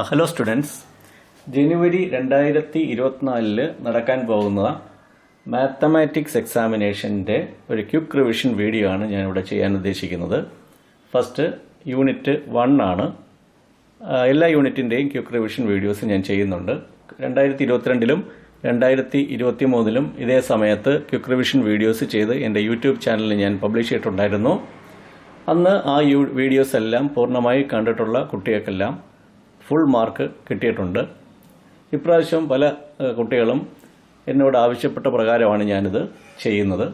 Hello students, ജനുവരി 2024 നടക്കാൻ പോകുന്ന mathematics എക്സാമിനേഷൻ്റെ ഒരു ക്വിക്ക് റിവിഷൻ വീഡിയോ ആണ് ഞാനിവിടെ ചെയ്യാൻ ഉദ്ദേശിക്കുന്നത്. ഫസ്റ്റ് യൂണിറ്റ് 1 ആണ്. എല്ലാ യൂണിറ്റിൻ്റെയും ക്വിക്ക് റിവിഷൻ വീഡിയോസ് ഞാൻ ചെയ്യുന്നുണ്ട്. 2022-ലും 2023-ലും ഇതേ സമയത്ത് ക്വിക്ക് റിവിഷൻ വീഡിയോസ് ചെയ്ത് എൻ്റെ യൂട്യൂബ് ചാനലിൽ ഞാൻ പബ്ലിഷ് ചെയ്തിട്ടുണ്ടായിരുന്നു. അന്ന് ആ വീഡിയോസ് എല്ലാം പൂർണ്ണമായി കണ്ടിട്ടുള്ള കുട്ടികൾക്കെല്ലാം ഫുൾ മാർക്ക് കിട്ടിയിട്ടുണ്ട്. ഇപ്രാവശ്യം പല കുട്ടികളും എന്നോട് ആവശ്യപ്പെട്ട പ്രകാരമാണ് ഞാനിത് ചെയ്യുന്നത്.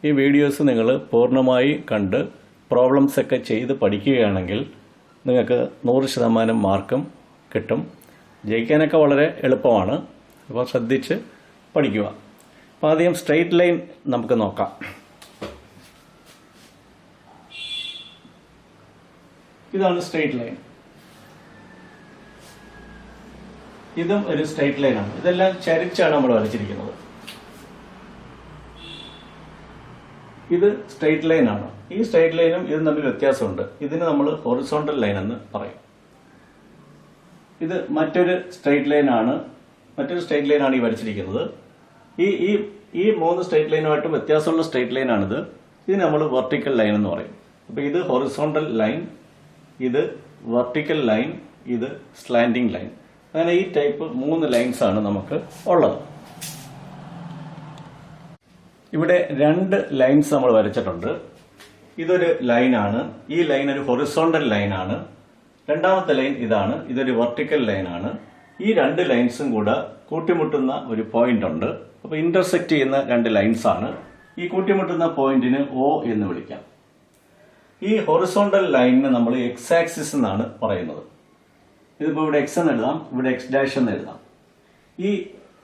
ഈ വീഡിയോസ് നിങ്ങൾ പൂർണ്ണമായി കണ്ട് പ്രോബ്ലംസൊക്കെ ചെയ്ത് പഠിക്കുകയാണെങ്കിൽ നിങ്ങൾക്ക് 100% മാർക്കും കിട്ടും. ജയിക്കാനൊക്കെ വളരെ എളുപ്പമാണ്. അപ്പോൾ ശ്രദ്ധിച്ച് പഠിക്കുക. അപ്പോൾ ആദ്യം സ്ട്രെയിറ്റ് ലൈൻ നമുക്ക് നോക്കാം. ഇതാണ് സ്ട്രെയിറ്റ് ലൈൻ. ഇതും ഒരു സ്ട്രെയിറ്റ് ലൈനാണ്. ഇതെല്ലാം ചരിച്ചാണ് നമ്മൾ വരച്ചിരിക്കുന്നത്. ഇത് സ്ട്രെയിറ്റ് ലൈനാണ്. ഈ സ്ട്രെയിറ്റ് ലൈനും ഇതും തമ്മിൽ വ്യത്യാസമുണ്ട്. ഇതിന് നമ്മൾ ഹൊറിസോണ്ടൽ ലൈൻ എന്ന് പറയും. ഇത് മറ്റൊരു സ്ട്രെയിറ്റ് ലൈനാണ്. ഈ വരച്ചിരിക്കുന്നത്. ഈ 3 സ്ട്രെയിറ്റ് ലൈനുമായിട്ട് വ്യത്യാസമുള്ള സ്ട്രെയിറ്റ് ലൈനാണിത്. ഇത് നമ്മൾ വെർട്ടിക്കൽ ലൈൻ എന്ന് പറയും. അപ്പോൾ ഇത് ഹൊറിസോണ്ടൽ ലൈൻ, ഇത് വെർട്ടിക്കൽ ലൈൻ, ഇത് സ്ലാൻഡിംഗ് ലൈൻ. അങ്ങനെ ഈ ടൈപ്പ് 3 ലൈൻസ് ആണ് നമുക്ക് ഉള്ളത്. ഇവിടെ 2 ലൈൻസ് നമ്മൾ വരച്ചിട്ടുണ്ട്. ഇതൊരു ലൈനാണ്. ഈ ലൈൻ ഒരു ഹൊറിസോണ്ടൽ ലൈനാണ്. രണ്ടാമത്തെ ലൈൻ ഇതാണ്. ഇതൊരു വെർട്ടിക്കൽ ലൈനാണ്. ഈ 2 ലൈൻസും കൂടെ കൂട്ടിമുട്ടുന്ന ഒരു പോയിന്റ് ഉണ്ട്. അപ്പോൾ ഇന്റർസെക്ട് ചെയ്യുന്ന 2 ലൈൻസ് ആണ്. ഈ കൂട്ടിമുട്ടുന്ന പോയിന്റിന് O എന്ന് വിളിക്കാം. ഈ ഹൊറിസോണ്ടൽ ലൈനിന് നമ്മൾ എക്സ് ആക്സിസ് എന്നാണ് പറയുന്നത്. ഇതിപ്പോൾ ഇവിടെ എക്സ് എന്ന് എഴുതാം, ഇവിടെ എക്സ് ഡാഷ് എന്ന് എഴുതാം. ഈ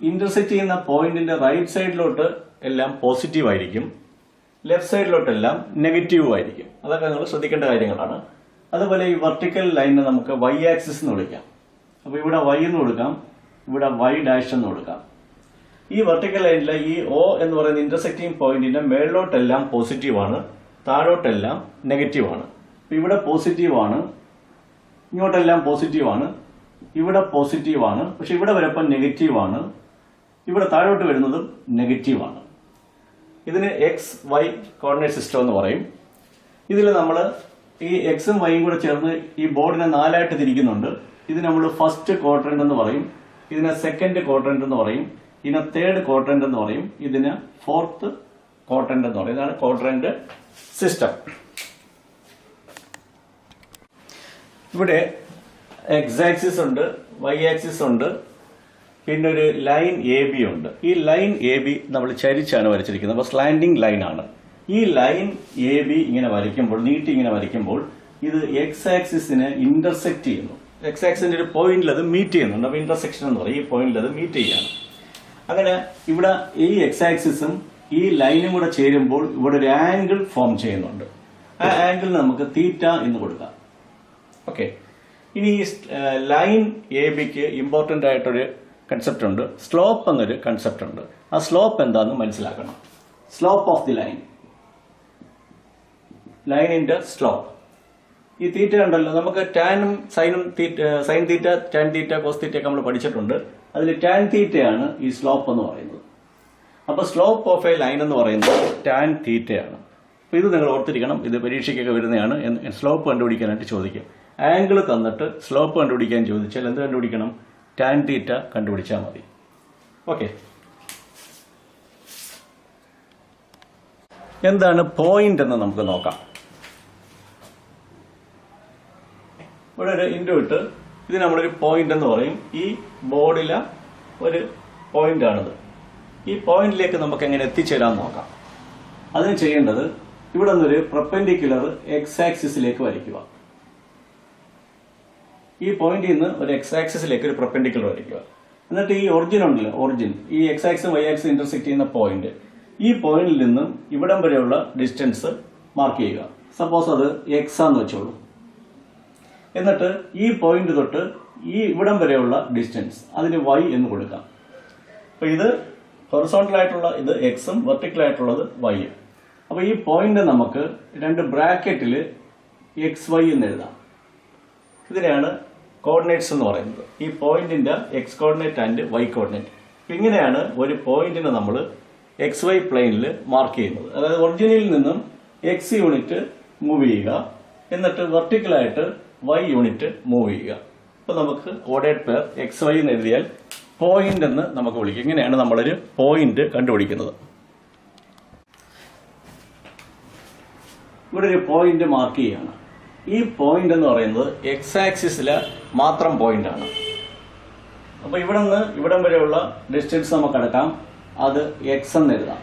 ഇന്റർസെക്ട് ചെയ്യുന്ന പോയിന്റിന്റെ റൈറ്റ് സൈഡിലോട്ട് എല്ലാം പോസിറ്റീവ് ആയിരിക്കും, ലെഫ്റ്റ് സൈഡിലോട്ടെല്ലാം നെഗറ്റീവ് ആയിരിക്കും. അതൊക്കെ നിങ്ങൾ ശ്രദ്ധിക്കേണ്ട കാര്യങ്ങളാണ്. അതുപോലെ ഈ വെർട്ടിക്കൽ ലൈനിനെ നമുക്ക് വൈ ആക്സിസ് എന്ന് വിളിക്കാം. അപ്പോൾ ഇവിടെ വൈ എന്ന് കൊടുക്കാം, ഇവിടെ വൈ ഡാഷ് എന്ന് കൊടുക്കാം. ഈ വെർട്ടിക്കൽ ലൈനിലെ ഈ O എന്ന് പറയുന്ന ഇന്റർസെക്റ്റിംഗ് പോയിന്റിന്റെ മേളിലോട്ടെല്ലാം പോസിറ്റീവാണ്, താഴോട്ടെല്ലാം നെഗറ്റീവാണ്. ഇവിടെ പോസിറ്റീവാണ്, ഇങ്ങോട്ടെല്ലാം പോസിറ്റീവാണ്, ഇവിടെ പോസിറ്റീവാണ്, പക്ഷെ ഇവിടെ വരപ്പോൾ നെഗറ്റീവാണ്, ഇവിടെ താഴോട്ട് വരുന്നതും നെഗറ്റീവാണ്. ഇതിന് XY കോർഡിനേറ്റ് സിസ്റ്റം എന്ന് പറയും. ഇതിൽ നമ്മൾ ഈ എക്സും വൈയും കൂടെ ചേർന്ന് ഈ ബോർഡിനെ 4ആയിട്ട് തിരിക്കുന്നുണ്ട്. ഇത് നമ്മൾ ഫസ്റ്റ് ക്വാഡ്രന്റ് എന്ന് പറയും, ഇതിനെ സെക്കൻഡ് ക്വാഡ്രന്റ് എന്ന് പറയും, ഇതിനെ തേർഡ് ക്വാഡ്രന്റ് എന്ന് പറയും, ഇതിന് ഫോർത്ത് ക്വാഡ്രന്റ് എന്ന് പറയും. ഇതാണ് ക്വാഡ്രന്റ് സിസ്റ്റം. ഇവിടെ എക്സ് ആക്സിസ് ഉണ്ട്, വൈ ആക്സിസ് ഉണ്ട്, പിന്നെ ഒരു ലൈൻ AB ഉണ്ട്. ഈ ലൈൻ AB നമ്മൾ ചരിച്ചാണ് വരച്ചിരിക്കുന്നത്. അപ്പോൾ സ്ലാൻഡിംഗ് ലൈൻ ആണ്. ഈ ലൈൻ AB ഇങ്ങനെ വരയ്ക്കുമ്പോൾ, നീട്ടി ഇങ്ങനെ വരയ്ക്കുമ്പോൾ ഇത് എക്സ് ആക്സിസിനെ ഇന്റർസെക്ട് ചെയ്യുന്നു. എക്സ് ആക്സിന്റെ ഒരു പോയിന്റിൽ അത് മീറ്റ് ചെയ്യുന്നുണ്ട്. അപ്പോൾ ഇന്റർസെക്ഷൻ എന്ന് പറയും. ഈ പോയിന്റിൽ അത് മീറ്റ് ചെയ്യാണ്. അങ്ങനെ ഇവിടെ ഈ എക്സ് ആക്സിസും ഈ ലൈനും കൂടെ ചേരുമ്പോൾ ഇവിടെ ഒരു ആംഗിൾ ഫോം ചെയ്യുന്നുണ്ട്. ആ ആംഗിളിന് നമുക്ക് തീറ്റ എന്ന് കൊടുക്കാം. ഓക്കെ. ഇനി ഈ ലൈൻ ABക്ക് ഇമ്പോർട്ടന്റ് ആയിട്ടൊരു കൺസെപ്റ്റ് ഉണ്ട്, സ്ലോപ്പ് എന്നൊരു കൺസെപ്റ്റ് ഉണ്ട്. ആ സ്ലോപ്പ് എന്താണെന്ന് മനസ്സിലാക്കണം. സ്ലോപ്പ് ഓഫ് ദി ലൈനിന്റെ സ്ലോപ്പ്. ഈ തീറ്റ ഉണ്ടല്ലോ, നമുക്ക് ടാനും സൈനും sine theta, tan theta, cos theta ഒക്കെ നമ്മൾ പഠിച്ചിട്ടുണ്ട്. അതിൽ ടാൻ തീറ്റയാണ് ഈ സ്ലോപ്പ് എന്ന് പറയുന്നത്. അപ്പൊ സ്ലോപ്പ് ഓഫ് എ ലൈൻ എന്ന് പറയുന്നത് ടാൻ തീറ്റയാണ്. അപ്പൊ ഇത് നിങ്ങൾ ഓർത്തിരിക്കണം. ഇത് പരീക്ഷയ്ക്കൊക്കെ വരുന്നതാണ്. സ്ലോപ്പ് കണ്ടുപിടിക്കാനായിട്ട് ചോദിക്കും. ആംഗിൾ തന്നിട്ട് സ്ലോപ്പ് കണ്ടുപിടിക്കാൻ ചോദിച്ചാൽ എന്ത് കണ്ടുപിടിക്കണം? ടാൻ തീറ്റ കണ്ടുപിടിച്ചാൽ മതി. ഓക്കെ. എന്താണ് പോയിന്റ് എന്ന് നമുക്ക് നോക്കാം. ഇവിടെ ഒരു ഇൻഡു ഇട്ട് ഇത് നമ്മളൊരു പോയിന്റ് എന്ന് പറയും. ഈ ബോർഡിലെ ഒരു പോയിന്റ് ആണിത്. ഈ പോയിന്റിലേക്ക് നമുക്ക് എങ്ങനെ എത്തിച്ചേരാൻ നോക്കാം. അതിന് ചെയ്യേണ്ടത് ഇവിടെ നിന്നൊരു പെർപെൻഡിക്കുലർ എക്സ് ആക്സിസിലേക്ക് വരയ്ക്കുക. ഈ പോയിന്റിൽ നിന്ന് ഒരു എക്സ് ആക്സിസിലേക്ക് ഒരു പെർപെൻഡിക്കുലർ വരയ്ക്കുക. എന്നിട്ട് ഈ ഒറിജിൻ ഉണ്ടല്ലോ, ഈ എക്സ് ആക്സും വൈ ആക്സും ഇന്റർസെക്ട് ചെയ്യുന്ന പോയിന്റ്, ഈ പോയിന്റിൽ നിന്നും ഇവിടം വരെയുള്ള ഡിസ്റ്റൻസ് മാർക്ക് ചെയ്യുക. സപ്പോസ് അത് എക്സ് ആന്ന് വെച്ചോളൂ. എന്നിട്ട് ഈ പോയിന്റ് തൊട്ട് ഈ ഇവിടം വരെയുള്ള ഡിസ്റ്റൻസ് അതിന് y എന്ന് കൊടുക്കാം. അപ്പൊ ഇത് ഹൊറിസോണ്ടൽ ആയിട്ടുള്ള ഇത് എക്സും വെർട്ടിക്കൽ ആയിട്ടുള്ളത് y. അപ്പൊ ഈ പോയിന്റ് നമുക്ക് 2 ബ്രാക്കറ്റിൽ XY എന്ന് എഴുതാം. ഇതിനെയാണ് കോർഡിനേറ്റ്സ് എന്ന് പറയുന്നത്. ഈ പോയിന്റിന്റെ X coordinate and Y coordinate. ഇങ്ങനെയാണ് ഒരു പോയിന്റിനെ നമ്മൾ എക്സ് വൈ പ്ലെയിനിൽ മാർക്ക് ചെയ്യുന്നത്. അതായത് ഒറിജിനിൽ നിന്നും എക്സ് യൂണിറ്റ് മൂവ് ചെയ്യുക, എന്നിട്ട് വെർട്ടിക്കലായിട്ട് വൈ യൂണിറ്റ് മൂവ് ചെയ്യുക. അപ്പൊ നമുക്ക് കോർഡിനേറ്റ് പെയർ എക്സ് വൈ എന്ന് എഴുതിയാൽ പോയിന്റ് എന്ന് നമുക്ക് വിളിക്കും. ഇങ്ങനെയാണ് നമ്മളൊരു പോയിന്റ് കണ്ടുപിടിക്കുന്നത്. ഇവിടെ ഒരു പോയിന്റ് മാർക്ക് ചെയ്യുകയാണ്. ഈ പോയിന്റ് എന്ന് പറയുന്നത് എക്സ് ആക്സിസിലെ മാത്രം പോയിന്റ് ആണ്. അപ്പൊ ഇവിടെ നിന്ന് ഇവിടം വരെയുള്ള ഡിസ്റ്റൻസ് നമുക്ക് എടുക്കാം, അത് എക്സ് എന്ന് എഴുതാം.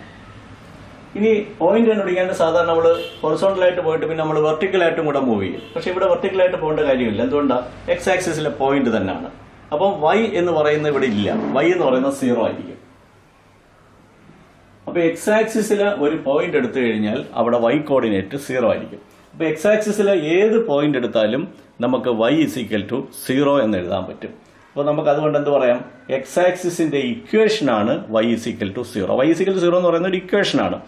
ഇനി പോയിന്റ് കണ്ടുപിടിക്കാണ്ട് സാധാരണ നമ്മൾ ഹൊറിസോണ്ടലായിട്ട് പോയിട്ട് പിന്നെ നമ്മൾ വെർട്ടിക്കലായിട്ടും കൂടെ മൂവ് ചെയ്യും. പക്ഷെ ഇവിടെ വെർട്ടിക്കലായിട്ട് പോകേണ്ട കാര്യമില്ല. എന്തുകൊണ്ടാണ്? എക്സ് ആക്സിസിലെ പോയിന്റ് തന്നെയാണ്. അപ്പം വൈ എന്ന് പറയുന്നത് ഇവിടെ ഇല്ല. വൈ എന്ന് പറയുന്നത് 0 ആയിരിക്കും. അപ്പൊ എക്സ് ആക്സിസിലെ ഒരു പോയിന്റ് എടുത്തു കഴിഞ്ഞാൽ അവിടെ വൈ കോർഡിനേറ്റ് 0 ആയിരിക്കും. അപ്പൊ എക്സ് ആക്സിസിലെ ഏത് പോയിന്റ് എടുത്താലും നമുക്ക് y = 0 എന്ന് എഴുതാൻ പറ്റും. അപ്പോൾ നമുക്ക് അതുകൊണ്ട് എന്ത് പറയാം? എക്സ് ആക്സിസിന്റെ ഇക്വേഷൻ ആണ് y = 0. y = 0 എന്ന് പറയുന്ന ഒരു ഇക്വേഷൻ ആണ്.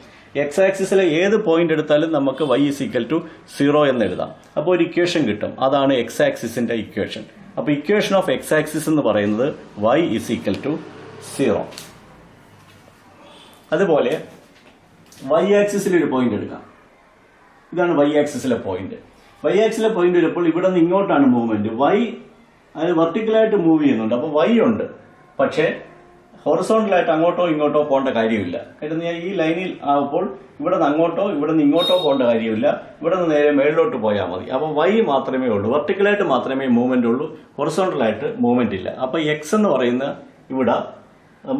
എക്സ് ആക്സിസിലെ ഏത് പോയിന്റ് എടുത്താലും നമുക്ക് y = 0 എന്ന് എഴുതാം. അപ്പോൾ ഒരു ഇക്വേഷൻ കിട്ടും. അതാണ് എക്സ് ആക്സിസിന്റെ ഇക്വേഷൻ. അപ്പോൾ ഇക്വേഷൻ ഓഫ് എക്സ് ആക്സിസ് എന്ന് പറയുന്നത് y = 0. അതുപോലെ y ആക്സിസിൽ ഒരു പോയിന്റ് എടുക്കാം. ഇതാണ് y ആക്സിസിലെ പോയിന്റ്. y ആക്സിസിലെ പോയിന്റ് വരുമ്പോൾ ഇവിടെ നിന്ന് ഇങ്ങോട്ടാണ് മൂവ്മെന്റ്. y അത് വെർട്ടിക്കലായിട്ട് മൂവ് ചെയ്യുന്നുണ്ട്. അപ്പോൾ y ഉണ്ട്. പക്ഷേ ഹൊറിസോണ്ടലായിട്ട് അങ്ങോട്ടോ ഇങ്ങോട്ടോ പോകേണ്ട കാര്യമില്ല. കാര്യം ഈ ലൈനിൽ ആകുമ്പോൾ ഇവിടെ നിന്ന് അങ്ങോട്ടോ ഇവിടെ നിന്ന് ഇങ്ങോട്ടോ പോകേണ്ട കാര്യമില്ല. ഇവിടെ നിന്ന് നേരെ മേളിലോട്ട് പോയാൽ മതി. അപ്പോൾ y മാത്രമേ ഉള്ളൂ. വെർട്ടിക്കലായിട്ട് മാത്രമേ മൂവ്മെന്റ് ഉള്ളൂ, ഹൊറിസോണ്ടലായിട്ട് മൂവ്മെന്റ് ഇല്ല. അപ്പോൾ എക്സ് എന്ന് പറയുന്ന ഇവിടെ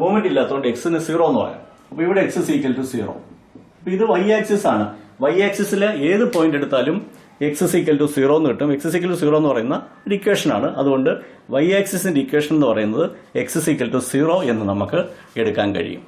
മൂവ്മെന്റ് ഇല്ലാത്തതുകൊണ്ട് എക്സിന് 0 എന്ന് പറയാം. അപ്പോൾ ഇവിടെ x = 0. അപ്പോൾ ഇത് y ആക്സിസ് ആണ്. y ആക്സിസിലെ ഏത് പോയിന്റ് എടുത്താലും x = 0 എന്ന് കിട്ടും. x = 0 എന്ന് പറയുന്ന ഒരു ഇക്വേഷൻ ആണ്. അതുകൊണ്ട് y ആക്സിസിന്റെ ഇക്വേഷൻ എന്ന് പറയുന്നത് x = 0 എന്ന് നമുക്ക് എടുക്കാൻ കഴിയും.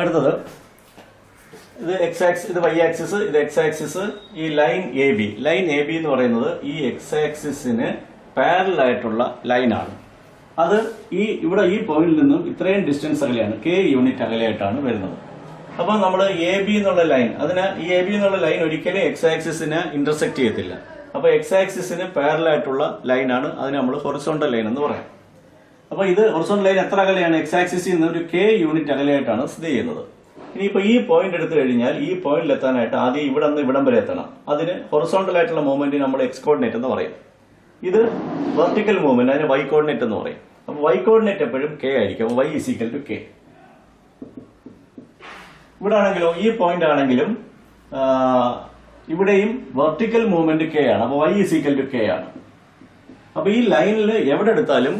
അടുത്തത് ഇത് എക്സ് ആക്സിസ്, ഇത് വൈ ആക്സിസ്, ഇത് എക്സ് ആക്സിസ്. ഈ ലൈൻ എ ബി എന്ന് പറയുന്നത് ഈ എക്സ് ആക്സിസിന് പാരലൽ ആയിട്ടുള്ള ലൈനാണ്. അത് ഇവിടെ ഈ പോയിന്റിൽ നിന്നും ഇത്രയും ഡിസ്റ്റൻസ് അകലെയാണ്, k യൂണിറ്റ് അകലെയായിട്ടാണ് വരുന്നത്. അപ്പൊ നമ്മൾ എ ബി എന്നുള്ള ലൈൻ, ഈ എ ബി എന്നുള്ള ലൈൻ ഒരിക്കലും എക്സ് ആക്സിസിനെ ഇന്റർസെക്ട് ചെയ്യത്തില്ല. അപ്പൊ എക്സ് ആക്സിസിന് പാരലൽ ആയിട്ടുള്ള ലൈനാണ്. അതിന് നമ്മൾ ഹൊറിസോണ്ടൽ ലൈൻ എന്ന് പറയാം. അപ്പൊ ഇത് ഹൊറിസോണ്ടൽ ലൈൻ എത്ര അകലെയാണ്? എക്സ് ആക്സിസിൽ നിന്ന് ഒരു k യൂണിറ്റ് അകലെയായിട്ടാണ് സ്ഥിതി ചെയ്യുന്നത്. ഇനിയിപ്പോ ഈ പോയിന്റ് എടുത്തു കഴിഞ്ഞാൽ ഈ പോയിന്റിൽ എത്താനായിട്ട് ആദ്യം ഇവിടെ നിന്ന് ഇവിടം വരെ എത്തണം. അതിന് ഹൊറിസോണ്ടൽ ആയിട്ടുള്ള മൂവ്മെന്റ് നമ്മൾ എക്സ് കോർഡിനേറ്റ് എന്ന് പറയും. ഇത് വെർട്ടിക്കൽ മൂവ്മെന്റ്, അതിന് വൈ കോർഡിനേറ്റ് എന്ന് പറയും. അപ്പൊ വൈ കോർഡിനേറ്റ് എപ്പോഴും k ആയിരിക്കും. അപ്പൊ y = k. ഇവിടെ ആണെങ്കിലോ ഈ പോയിന്റ് ആണെങ്കിലും ഇവിടെയും വെർട്ടിക്കൽ മൂവ്മെന്റ് k ആണ്. അപ്പൊ y = k ആണ്. അപ്പൊ ഈ ലൈനിൽ എവിടെ എടുത്താലും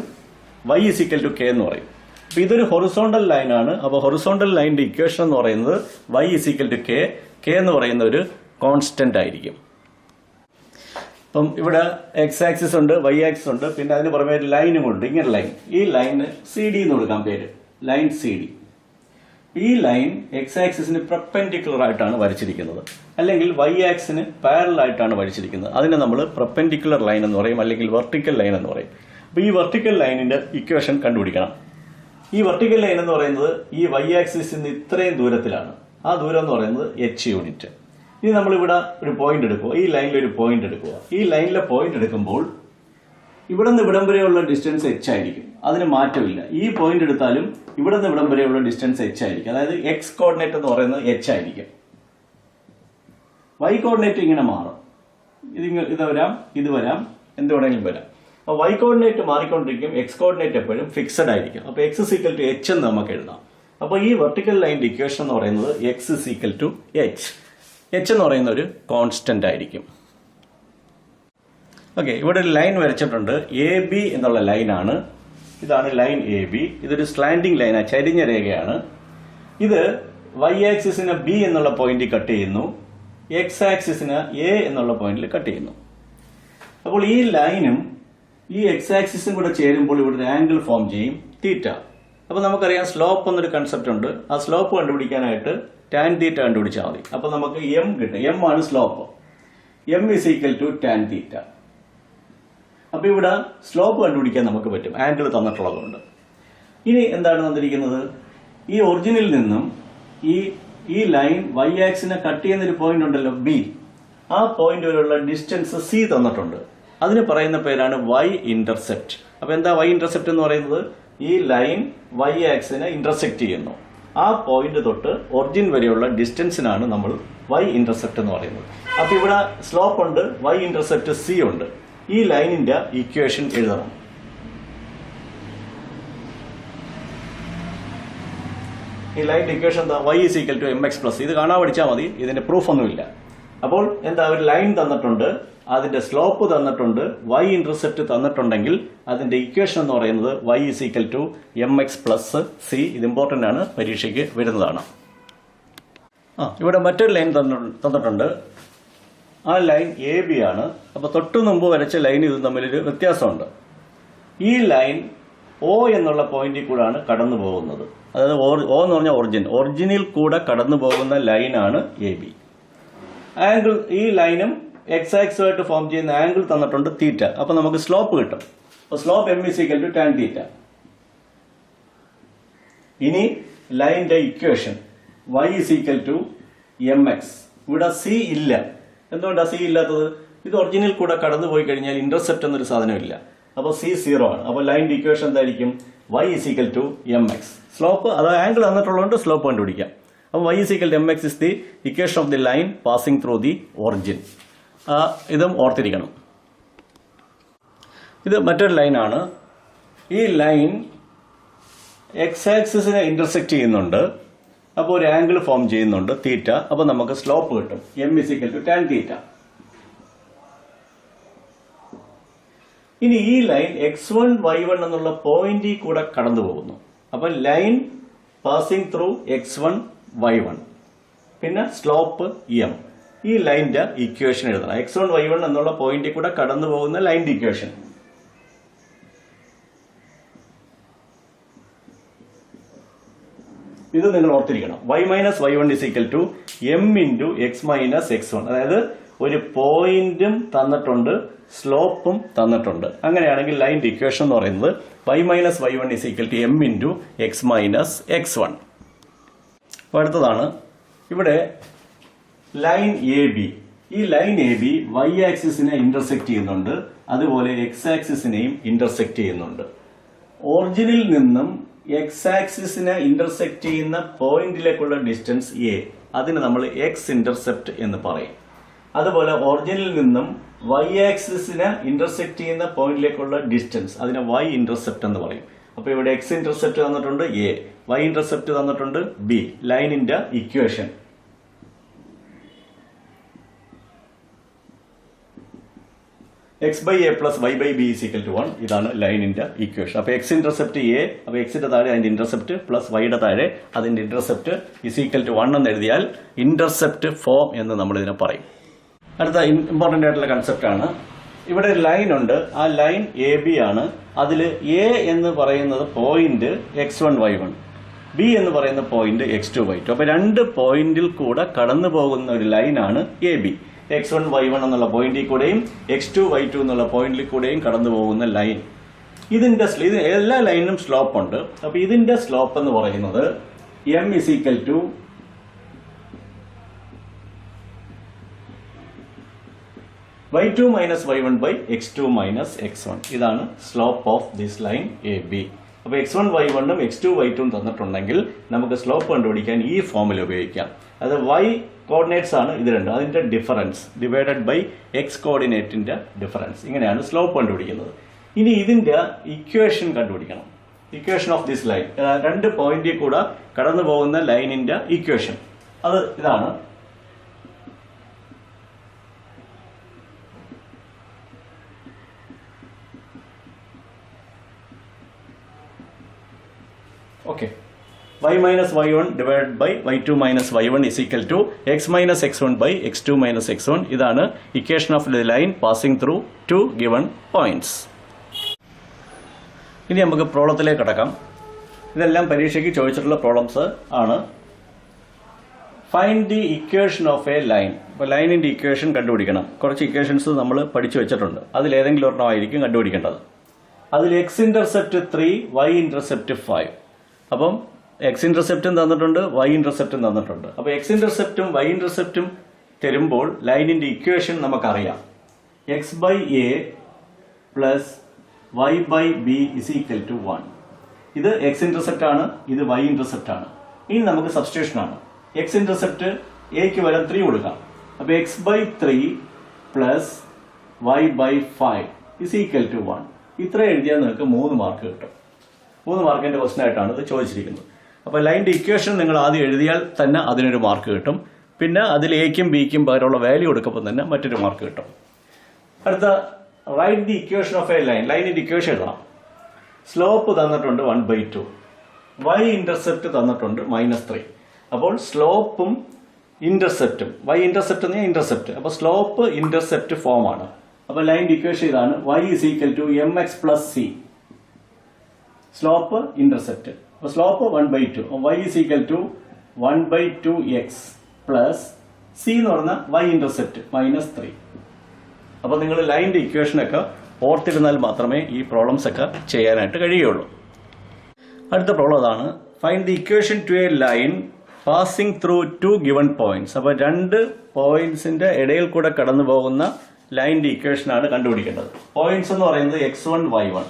y = k എന്ന് പറയും. അപ്പൊ ഇതൊരു ഹൊറിസോണ്ടൽ ലൈനാണ്. അപ്പൊ ഹൊറിസോണ്ടൽ ലൈനിന്റെ ഇക്വേഷൻ എന്ന് പറയുന്നത് y = k. k എന്ന് പറയുന്ന ഒരു കോൺസ്റ്റന്റ് ആയിരിക്കും. അപ്പം ഇവിടെ എക്സ് ആക്സിസ് ഉണ്ട്, വൈ ആക്സിസ് ഉണ്ട്, പിന്നെ അതിന് പുറമെ ഒരു ലൈനും ഉണ്ട്. ഇങ്ങനെ ലൈൻ, ഈ ലൈന് CD എന്ന് കൊടുക്കാം പേര്, ലൈൻ CD. ഈ ലൈൻ എക്സ് ആക്സിസിന് പെർപെൻഡിക്കുലർ ആയിട്ടാണ് വരച്ചിരിക്കുന്നത്. അല്ലെങ്കിൽ വൈ ആക്സിന് പാരലൽ ആയിട്ടാണ് വരച്ചിരിക്കുന്നത്. അതിനെ നമ്മൾ പെർപെൻഡിക്കുലർ ലൈൻ എന്ന് പറയും, അല്ലെങ്കിൽ വെർട്ടിക്കൽ ലൈൻ എന്ന് പറയും. അപ്പോൾ ഈ വെർട്ടിക്കൽ ലൈനിന്റെ ഇക്വേഷൻ കണ്ടുപിടിക്കണം. ഈ വെർട്ടിക്കൽ ലൈൻ എന്ന് പറയുന്നത് ഈ വൈ ആക്സിസിൽ നിന്ന് ഇത്രയും ദൂരത്തിലാണ്. ആ ദൂരം എന്ന് പറയുന്നത് h യൂണിറ്റ്. ഇനി നമ്മളിവിടെ ഒരു പോയിന്റ് എടുക്കുക, ഈ ലൈനിൽ ഒരു പോയിന്റ് എടുക്കുക. ഈ ലൈനിലെ പോയിന്റ് എടുക്കുമ്പോൾ ഇവിടെ നിന്ന് ഇവിടം വരെയുള്ള ഡിസ്റ്റൻസ് h ആയിരിക്കും, അതിന് മാറ്റമില്ല. ഈ പോയിന്റ് എടുത്താലും ഇവിടെ നിന്ന് ഇവിടം വരെയുള്ള ഡിസ്റ്റൻസ് h ആയിരിക്കും. അതായത് എക്സ് കോർഡിനേറ്റ് എന്ന് പറയുന്നത് h ആയിരിക്കും. വൈ കോർഡിനേറ്റ് ഇങ്ങനെ മാറും, ഇത് വരാം, ഇത് വരാം, എന്ത് വേണമെങ്കിലും വരാം. അപ്പോൾ വൈ കോർഡിനേറ്റ് മാറിക്കൊണ്ടിരിക്കും, എക്സ് കോർഡിനേറ്റ് എപ്പോഴും ഫിക്സഡ് ആയിരിക്കും. അപ്പോൾ X is equal to H എന്ന് നമുക്ക് എഴുതാം. അപ്പോൾ ഈ വെർട്ടിക്കൽ ലൈൻ്റെ ഇക്വേഷൻ എന്ന് പറയുന്നത് X is equal to H. H എന്ന് പറയുന്ന ഒരു കോൺസ്റ്റന്റ് ആയിരിക്കും. ഓക്കെ, ഇവിടെ ഒരു ലൈൻ വരച്ചിട്ടുണ്ട്, എ ബി എന്നുള്ള ലൈനാണ്. ഇതാണ് ലൈൻ എ ബി. ഇതൊരു സ്ലാൻഡിംഗ് ലൈനാണ്, ചരിഞ്ഞ രേഖയാണ്. ഇത് വൈ ആക്സിസിനെ ബി എന്നുള്ള പോയിന്റിൽ കട്ട് ചെയ്യുന്നു, എക്സ് ആക്സിസിന് എ എന്നുള്ള പോയിന്റിൽ കട്ട് ചെയ്യുന്നു. അപ്പോൾ ഈ ലൈനും ഈ എക്സ് ആക്സിസും കൂടെ ചേരുമ്പോൾ ഇവിടെ ഒരു ആംഗിൾ ഫോം ചെയ്യും, തീറ്റ. അപ്പോൾ നമുക്കറിയാം സ്ലോപ്പ് എന്നൊരു കൺസെപ്റ്റ് ഉണ്ട്. ആ സ്ലോപ്പ് കണ്ടുപിടിക്കാനായിട്ട് ടാൻ തീറ്റ കണ്ടുപിടിച്ചാൽ മതി. അപ്പോൾ നമുക്ക് എം കിട്ടും. എം ആണ് slope. M is equal to tan theta. അപ്പോൾ ഇവിടെ സ്ലോപ്പ് കണ്ടുപിടിക്കാൻ നമുക്ക് പറ്റും, ആംഗിൾ തന്നിട്ടുള്ളതുകൊണ്ട്. ഇനി എന്താണ് തന്നിരിക്കുന്നത്? ഈ ഒറിജിനിൽ നിന്നും ഈ ലൈൻ വൈ ആക്സിനെ കട്ട് ചെയ്യുന്നൊരു പോയിന്റ് ഉണ്ടല്ലോ, ബി. ആ പോയിന്റ് വരെയുള്ള ഡിസ്റ്റൻസ് സി തന്നിട്ടുണ്ട്. അതിന് പറയുന്ന പേരാണ് വൈ ഇന്റർസെപ്റ്റ്. അപ്പൊ എന്താ വൈ ഇന്റർസെപ്റ്റ് എന്ന് പറയുന്നത്? ഈ ലൈൻ വൈ ആക്സിനെ ഇന്റർസെക്ട് ചെയ്യുന്നു. ആ പോയിന്റ് തൊട്ട് ഒറിജിൻ വരെയുള്ള ഡിസ്റ്റൻസിനാണ് നമ്മൾ വൈ ഇന്റർസെപ്റ്റ് എന്ന് പറയുന്നത്. അപ്പൊ ഇവിടെ സ്ലോപ്പ് ഉണ്ട്, വൈ ഇന്റർസെപ്റ്റ് സി ഉണ്ട്. ഈ ലൈനിന്റെ ഇക്വേഷൻ എഴുതണം. ഈ ലൈനിന്റെ ഇക്വേഷൻ എന്താ? y is equal to mx plus. ഇത് കാണാൻ പഠിച്ചാൽ മതി, ഇതിന്റെ പ്രൂഫ് ഒന്നുമില്ല. അപ്പോൾ എന്താ, ഒരു ലൈൻ തന്നിട്ടുണ്ട്, അതിന്റെ സ്ലോപ്പ് തന്നിട്ടുണ്ട്, y ഇന്റർസെപ്റ്റ് തന്നിട്ടുണ്ടെങ്കിൽ അതിന്റെ ഇക്വേഷൻ എന്ന് പറയുന്നത് y is equal to mx plus c. ഇത് ഇമ്പോർട്ടന്റ് ആണ്, പരീക്ഷയ്ക്ക് വരുന്നതാണ്. ഇവിടെ മറ്റൊരു ലൈൻ തന്നിട്ടുണ്ട്. ആ ലൈൻ എ ബി ആണ്. അപ്പൊ തൊട്ടു മുമ്പ് വരച്ച ലൈൻ ഇതും തമ്മിലൊരു വ്യത്യാസമുണ്ട്. ഈ ലൈൻ O എന്നുള്ള പോയിന്റിൽ കൂടാണ് കടന്നു പോകുന്നത്. അതായത് O എന്ന് പറഞ്ഞാൽ ഒറിജിനിൽ കൂടെ കടന്നു പോകുന്ന ലൈനാണ് എ ബി. ആംഗിൾ, ഈ ലൈനും എക്സ് ആക്സുമായിട്ട് ഫോം ചെയ്യുന്ന ആംഗിൾ തന്നിട്ടുണ്ട്, തീറ്റ. അപ്പൊ നമുക്ക് സ്ലോപ്പ് കിട്ടും. അപ്പൊ slope M is equal to tan theta. ഇനി ലൈനിന്റെ equation y is equal to m x. ഇവിടെ സി ഇല്ല. എന്തുകൊണ്ടാണ് സി ഇല്ലാത്തത്? ഇത് ഒറിജിനിൽ കൂടെ കടന്നു പോയി കഴിഞ്ഞാൽ ഇന്റർസെപ്റ്റ് എന്നൊരു സാധനമില്ല. അപ്പോൾ സി 0 ആണ്. അപ്പോൾ ലൈനിന്റെ ഇക്വേഷൻ എന്തായിരിക്കും? y is equal to m x. Slope, അതായത് ആംഗിൾ തന്നിട്ടുള്ളതുകൊണ്ട് സ്ലോപ്പ് കണ്ടുപിടിക്കാം. അപ്പോൾ y is equal to m x is the equation of the line passing through the origin. ഇതും ഓർത്തിരിക്കണം. ഇത് മറ്റൊരു ലൈനാണ്. ഈ ലൈൻ എക്സ് ആക്സിസിനെ ഇന്റർസെക്ട് ചെയ്യുന്നുണ്ട്. അപ്പോൾ ഒരു ആംഗിൾ ഫോം ചെയ്യുന്നുണ്ട്, തീറ്റ. അപ്പോൾ നമുക്ക് സ്ലോപ്പ് കിട്ടും, m is equal to tan theta. ഇനി ഈ ലൈൻ x1 y1 എന്നുള്ള പോയിന്റിൽ കൂടെ കടന്നു പോകുന്നു. അപ്പൊ line passing through x1 y1, പിന്നെ സ്ലോപ്പ് എം. ഈ ലൈനിന്റെ ഇക്വേഷൻ എഴുതണം. x1 y1 എന്നുള്ള പോയിന്റിൽ കൂടെ കടന്നു പോകുന്ന ലൈനിന്റെ ഇക്വേഷൻ. ഇത് നിങ്ങൾ ഓർത്തിരിക്കണം. y minus y1 is equal to M into X minus x1. അതായത് ഒരു പോയിന്റും തന്നിട്ടുണ്ട്, സ്ലോപ്പും തന്നിട്ടുണ്ട്. അങ്ങനെയാണെങ്കിൽ ലൈനിന്റെ ഇക്വേഷൻ എന്ന് പറയുന്നത് y minus y1 is equal to M into X minus x1. അപ്പോൾ അടുത്തതാണ് ഇവിടെ ലൈൻ എ ബി. ഈ ലൈൻ എ ബി വൈ ആക്സിസിനെ ഇന്റർസെക്ട് ചെയ്യുന്നുണ്ട്, അതുപോലെ എക്സ് ആക്സിസിനെയും ഇന്റർസെക്ട് ചെയ്യുന്നുണ്ട്. ഒറിജിനിൽ നിന്നും എക്സ് ആക്സിസിനെ ഇന്റർസെക്ട് ചെയ്യുന്ന പോയിന്റിലേക്കുള്ള ഡിസ്റ്റൻസ് എ, അതിന് നമ്മൾ എക്സ് ഇന്റർസെപ്റ്റ് എന്ന് പറയും. അതുപോലെ ഒറിജിനിൽ നിന്നും വൈ ആക്സിസിനെ ഇന്റർസെക്ട് ചെയ്യുന്ന പോയിന്റിലേക്കുള്ള ഡിസ്റ്റൻസ്, അതിനെ വൈ ഇന്റർസെപ്റ്റ് എന്ന് പറയും. അപ്പൊ ഇവിടെ എക്സ് ഇന്റർസെപ്റ്റ് തന്നിട്ടുണ്ട് എ, വൈ ഇന്റർസെപ്റ്റ് തന്നിട്ടുണ്ട് ബി. ലൈനിന്റെ equation x by a plus y by b is equal to 1. ഇതാണ് ലൈനിന്റെ ഇക്വേഷൻ. അപ്പൊ എക്സ് ഇന്റർസെപ്റ്റ് എ, അപ്പൊ എക്സിന്റെ താഴെ അതിന്റെ ഇന്റർസെപ്റ്റ് പ്ലസ് വൈയുടെ താഴെ അതിന്റെ ഇന്റർസെപ്റ്റ് ഈസ് ഈക്വൽ ടു 1 എന്ന് എഴുതിയാൽ ഇന്റർസെപ്റ്റ് ഫോം എന്ന് നമ്മൾ ഇതിനെ പറയും. അടുത്ത ഇമ്പോർട്ടന്റ് ആയിട്ടുള്ള കൺസെപ്റ്റ് ആണ്. ഇവിടെ ഒരു ലൈൻ ഉണ്ട്. ആ ലൈൻ എ ബി ആണ്. അതിൽ എ എന്ന് പറയുന്നത് പോയിന്റ് x1 y1, ബി എന്ന് പറയുന്ന പോയിന്റ് x2y2. അപ്പൊ രണ്ട് പോയിന്റിൽ കൂടെ കടന്നു പോകുന്ന ഒരു ലൈനാണ് എ ബി. x1y1 എന്നുള്ള പോയിന്റിൽ കൂടെയും x2y2 എന്നുള്ള പോയിന്റിൽ കൂടെയും കടന്നു പോകുന്ന ലൈൻ. ഇതിന്റെ എല്ലാ ലൈനിനും സ്ലോപ്പ് ഉണ്ട്. അപ്പൊ ഇതിന്റെ സ്ലോപ്പ് എന്ന് പറയുന്നത് m = y2 minus y1 by x2 minus x1. ഇതാണ് slope of this line A B. അപ്പൊ x1 y1 ഉം x2 y2 ഉം തന്നിട്ടുണ്ടെങ്കിൽ നമുക്ക് സ്ലോപ്പ് കണ്ടുപിടിക്കാൻ ഈ ഫോർമുല ഉപയോഗിക്കാം. അത് y കോർഡിനേറ്റ്സ് ആണ് ഇത് രണ്ടും, അതിന്റെ ഡിഫറൻസ് ഡിവൈഡഡ് ബൈ x കോർഡിനേറ്റിന്റെ ഡിഫറൻസ്. ഇങ്ങനെയാണ് സ്ലോപ്പ് കണ്ടുപിടിക്കുന്നത്. ഇനി ഇതിന്റെ ഇക്വേഷൻ കണ്ടുപിടിക്കണം. ഇക്വേഷൻ ഓഫ് ദിസ് ലൈൻ, രണ്ട് പോയിന്റിൽ കൂടെ കടന്നു പോകുന്ന ലൈനിന്റെ ഇക്വേഷൻ അത് ഇതാണ്. Okay, y minus y1 divided by y2 minus y1 is equal to x minus x1 by x2 minus x1. ഇതാണ് equation of the line passing through two given points. ഇനി നമുക്ക് പ്രോബ്ലത്തിലേക്ക് കടക്കാം. ഇതെല്ലാം പരീക്ഷയ്ക്ക് ചോദിച്ചിട്ടുള്ള പ്രോബ്ലംസ് ആണ്. Find the equation of a line. ഇപ്പോൾ ലൈനിന്റെ ഇക്വേഷൻ കണ്ടുപിടിക്കണം. കുറച്ച് ഇക്വേഷൻസ് നമ്മൾ പഠിച്ചു വെച്ചിട്ടുണ്ട്. അതിലേതെങ്കിലും ഒരെണ്ണമായിരിക്കും കണ്ടുപിടിക്കേണ്ടത്. അതിൽ x ഇന്റർസെപ്റ്റ് 3, y ഇന്റർസെപ്റ്റ് 5. അപ്പം എക്സ് ഇന്റർസെപ്റ്റും തന്നിട്ടുണ്ട്, വൈ ഇന്റർസെപ്റ്റും തന്നിട്ടുണ്ട്. അപ്പോൾ എക്സ് ഇന്റർസെപ്റ്റും വൈ ഇന്റർസെപ്റ്റും തരുമ്പോൾ ലൈനിന്റെ ഇക്വേഷൻ നമുക്കറിയാം. X by a plus y by b is equal to 1. ഇത് എക്സ് ഇന്റർസെപ്റ്റ് ആണ്, ഇത് വൈ ഇന്റർസെപ്റ്റ് ആണ്. ഇനി നമുക്ക് സബ്സ്റ്റിറ്റ്യൂഷൻ ആണ്. എക്സ് ഇന്റർസെപ്റ്റ് എക്ക് വരാൻ 3 കൊടുക്കാം. അപ്പോൾ x by 3 plus y by 5 is equal to 1. ഇത്ര എഴുതിയാൽ നിങ്ങൾക്ക് 3 മാർക്ക് കിട്ടും. 3 മാർക്കിന്റെ ക്വസ്റ്റൻ ആയിട്ടാണ് ഇത് ചോദിച്ചിരിക്കുന്നത്. അപ്പോൾ ലൈനിന്റെ ഇക്വേഷൻ നിങ്ങൾ ആദ്യം എഴുതിയാൽ തന്നെ അതിനൊരു മാർക്ക് കിട്ടും. പിന്നെ അതിൽ എക്കും ബിക്കും പകരമുള്ള വാല്യൂ കൊടുക്കുമ്പോൾ തന്നെ മറ്റൊരു മാർക്ക് കിട്ടും. അടുത്ത write the equation of a line. ലൈനിന്റെ ഇക്വേഷൻ എഴുതണം. സ്ലോപ്പ് തന്നിട്ടുണ്ട് 1/2, വൈ ഇന്റർസെപ്റ്റ് തന്നിട്ടുണ്ട് -3. അപ്പോൾ സ്ലോപ്പും ഇന്റർസെപ്റ്റും, വൈ ഇന്റർസെപ്റ്റ് എന്ന് ഇന്റർസെപ്റ്റ്, അപ്പോൾ സ്ലോപ്പ് ഇന്റർസെപ്റ്റ് ഫോം ആണ്. അപ്പോൾ ലൈനിന്റെ ഇക്വേഷൻ ഇതാണ്. y = mx + c. Slope intercept. അപ്പൊ slope 1/2. y = 1/2x plus c എന്ന് പറഞ്ഞ y ഇന്റർസെപ്റ്റ് -3. അപ്പൊ നിങ്ങൾ ലൈനിന്റെ ഇക്വേഷനൊക്കെ ഓർത്തിരുന്നാൽ മാത്രമേ ഈ പ്രോബ്ലംസ് ഒക്കെ ചെയ്യാനായിട്ട് കഴിയുള്ളൂ. അടുത്ത പ്രോബ്ലം അതാണ്. Find the equation to a line passing through 2 given points. അപ്പൊ 2 പോയിന്റ്സിന്റെ ഇടയിൽ കൂടെ കടന്നു പോകുന്ന ലൈനിന്റെ ഇക്വേഷൻ ആണ് കണ്ടുപിടിക്കേണ്ടത്. പോയിന്റ്സ് എന്ന് പറയുന്നത് x1 y1,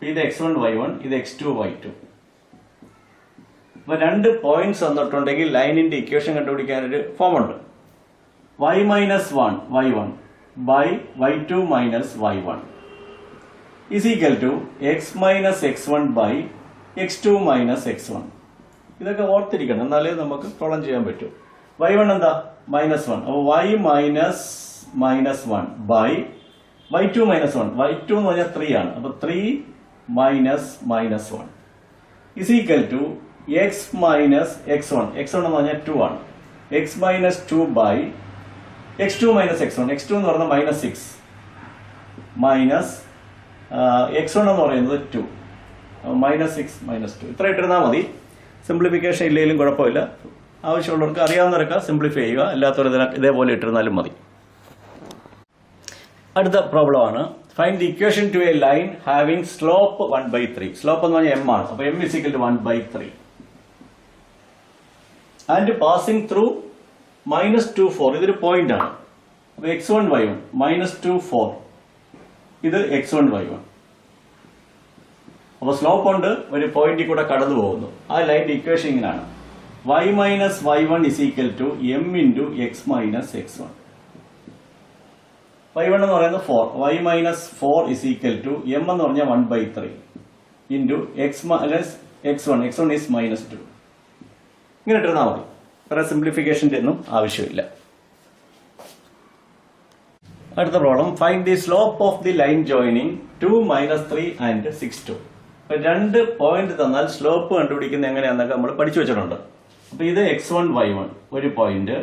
ഇത് x1 y1, ഇത് x2 y2. അപ്പൊ 2 പോയിന്റ്സ് തന്നിട്ടുണ്ടെങ്കിൽ ലൈനിന്റെ ഇക്വേഷൻ കണ്ടുപിടിക്കാനൊരു ഫോം ഉണ്ട്. y minus 1 y1 by y2 minus y1 is equal to x minus x1 by x2 minus x1. ഇതൊക്കെ ഓർത്തിരിക്കണം, എന്നാലേ നമുക്ക് പ്രോബ്ലം ചെയ്യാൻ പറ്റൂ. y1 എന്താ? -1. അപ്പോൾ y minus -1 by y2 minus 1. y2 എന്ന് പറഞ്ഞാൽ 3 ആണ്. അപ്പൊ 3 minus -1 is equal to x minus x1. x1 എന്ന് പറഞ്ഞാൽ 2 ആണ്. x minus 2 by x2 minus x1. x2 എന്ന് പറഞ്ഞാൽ -6 മൈനസ് x1 എന്ന് പറയുന്നത് 2. -6 -2 ഇത്ര ഇട്ടിരുന്നാൽ മതി. സിംപ്ലിഫിക്കേഷൻ ഇല്ലെങ്കിലും കുഴപ്പമില്ല. ആവശ്യമുള്ളവർക്ക് അറിയാവുന്നവരൊക്കെ സിംപ്ലിഫൈ ചെയ്യുക, അല്ലാത്തവർ ഇതേപോലെ ഇട്ടിരുന്നാലും മതി. അടുത്ത പ്രോബ്ലം ആണ്. Find the equation to a line having slope 1/3. Slope എന്ന് പറഞ്ഞാൽ m ആണ്. അപ്പൊ m = 1/3 ആൻഡ് പാസിംഗ് ത്രൂ -2 4. ഇതൊരു പോയിന്റ് ആണ്. അപ്പൊ x1 y1 -2 4 ഇത് x1 y1. അപ്പൊ സ്ലോപ്പ് ഉണ്ട്, ഒരു പോയിന്റിൽ കൂടെ കടന്നു പോകുന്നു. ആ ലൈനിന്റെ ഇക്വേഷൻ ഇങ്ങനെയാണ്. y minus y1 is equal to m into x minus x1. y1 എന്ന് പറയുന്നത് 4. y minus 4 is equal to m എന്ന് പറഞ്ഞാൽ 1/3 into x minus x1. x1 is -2. ഇങ്ങനെ ഇട്ടിരുന്നാൽ മതി. വേറെ സിംപ്ലിഫിക്കേഷൻ്റെ ഒന്നും ആവശ്യമില്ല. അടുത്ത problem. Find the slope of the line joining 2 -3 and 6 2. അപ്പൊ 2 പോയിന്റ് തന്നാൽ സ്ലോപ്പ് കണ്ടുപിടിക്കുന്നത് എങ്ങനെയാണെന്നൊക്കെ നമ്മൾ പഠിച്ചു വെച്ചിട്ടുണ്ട്. അപ്പൊ ഇത് x1 y1 ഒരു പോയിന്റ്,